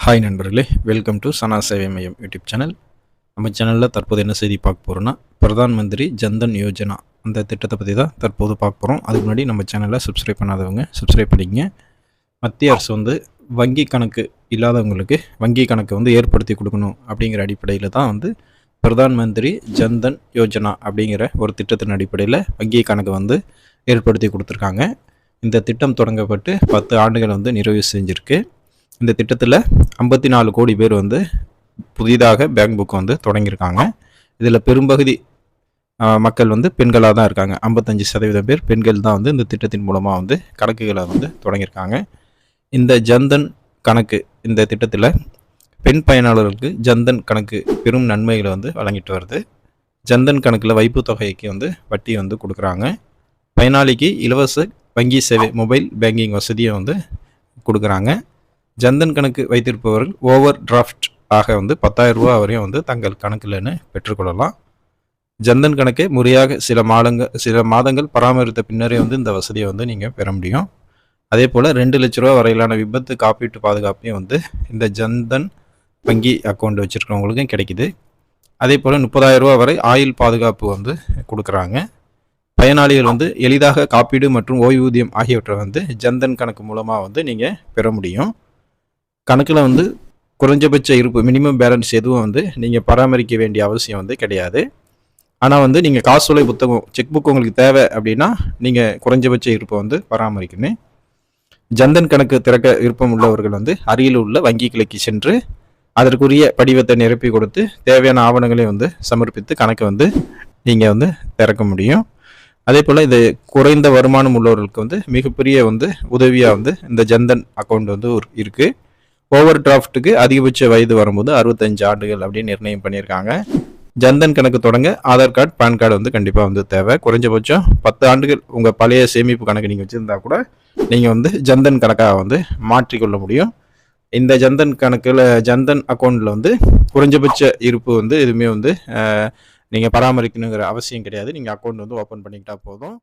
Hi நண்பர்களே, welcome to சனா சேவை மையம் யூடியூப் சேனல். நம்ம சேனலில் தற்போது என்ன செய்தி பார்க்க போகிறோன்னா, பிரதான் மந்திரி ஜன்தன் யோஜனா அந்த திட்டத்தை பற்றி தான் தற்போது பார்க்க போகிறோம். அதுக்கு முன்னாடி நம்ம சேனலை சப்ஸ்கிரைப் பண்ணாதவங்க சப்ஸ்கிரைப் பண்ணிங்க. மத்திய அரசு வங்கி கணக்கு இல்லாதவங்களுக்கு வங்கி கணக்கு ஏற்படுத்தி கொடுக்கணும் அப்படிங்கிற அடிப்படையில் தான் பிரதான் மந்திரி ஜன்தன் யோஜனா அப்படிங்கிற ஒரு திட்டத்தின் அடிப்படையில் வங்கி கணக்கு ஏற்படுத்தி கொடுத்துருக்காங்க. இந்த திட்டம் தொடங்கப்பட்டு 10 ஆண்டுகள் நிறைவு செஞ்சுருக்கு. இந்த திட்டத்தில் 54 கோடி பேர் புதிதாக பேங்க் புக் தொடங்கியிருக்காங்க. இதில் பெரும்பகுதி மக்கள் பெண்களாக தான் இருக்காங்க. 55% பேர் பெண்கள் தான் இந்த திட்டத்தின் மூலமாக கணக்குகளை தொடங்கியிருக்காங்க. இந்த ஜன்தன் கணக்கு இந்த திட்டத்தில் பெண் பயனாளர்களுக்கு ஜன்தன் கணக்கு பெரும் நன்மைகளை வழங்கிட்டு வருது. ஜன்தன் கணக்கில் வைப்பு தொகைக்கு வட்டி கொடுக்குறாங்க. பயனாளிக்கு இலவச வங்கி சேவை மொபைல் பேங்கிங் வசதியை கொடுக்குறாங்க. ஜன்தன் கணக்கு வைத்திருப்பவர்கள் ஓவர் டிராஃப்ட் ஆக 10,000 ரூபா வரையும் தங்கள் கணக்கில்னு பெற்றுக்கொள்ளலாம். ஜன்தன் கணக்கை முறையாக சில மாதங்கள் பராமரித்த பின்னரே இந்த வசதியை நீங்கள் பெற முடியும். அதே போல் 2 லட்ச ரூபா வரையிலான விபத்து காப்பீட்டு பாதுகாப்பையும் இந்த ஜன்தன் வங்கி அக்கௌண்ட் வச்சுருக்கிறவங்களுக்கும் கிடைக்குது. அதே போல் 30,000 ரூபா வரை ஆயுள் பாதுகாப்பு கொடுக்குறாங்க. பயனாளிகள் எளிதாக காப்பீடு மற்றும் ஓய்வூதியம் ஆகியவற்றை ஜன்தன் கணக்கு மூலமாக நீங்கள் பெற முடியும். கணக்கில் குறைஞ்சபட்ச இருப்பு மினிமம் பேலன்ஸ் எதுவும் நீங்கள் பராமரிக்க வேண்டிய அவசியம் கிடையாது. ஆனால் நீங்கள் காசோலை புத்தகம் செக் புக் உங்களுக்கு தேவை அப்படின்னா நீங்கள் குறைஞ்சபட்ச இருப்பை பராமரிக்கணும். ஜன்தன் கணக்கு திறக்க விருப்பம் உள்ளவர்கள் அருகில் உள்ள வங்கி கிளைக்கு சென்று அதற்குரிய படிவத்தை நிரப்பி கொடுத்து தேவையான ஆவணங்களை சமர்ப்பித்து கணக்கு நீங்கள் திறக்க முடியும். அதே போல் இது குறைந்த வருமானம் உள்ளவர்களுக்கு மிகப்பெரிய உதவியாக இந்த ஜன்தன் அக்கௌண்ட் இருக்குது. ஓவர் டிராஃப்ட்டுக்கு அதிகபட்ச வயது வரும்போது 65 ஆண்டுகள் அப்படின்னு நிர்ணயம் பண்ணியிருக்காங்க. ஜன்தன் கணக்கு தொடங்க ஆதார் கார்டு பேன் கார்டு கண்டிப்பாக தேவை. குறைஞ்சபட்சம் 10 ஆண்டுகள் உங்கள் பழைய சேமிப்பு கணக்கு நீங்கள் வச்சுருந்தா கூட நீங்கள் ஜன்தன் கணக்காக மாற்றிக்கொள்ள முடியும். இந்த ஜன்தன் கணக்கில் ஜன்தன் அக்கௌண்ட்டில் குறைஞ்சபட்ச இருப்பு எதுவுமே நீங்கள் பராமரிக்கணுங்கிற அவசியம் கிடையாது. நீங்கள் அக்கௌண்ட் ஓப்பன் பண்ணிக்கிட்டா போதும்.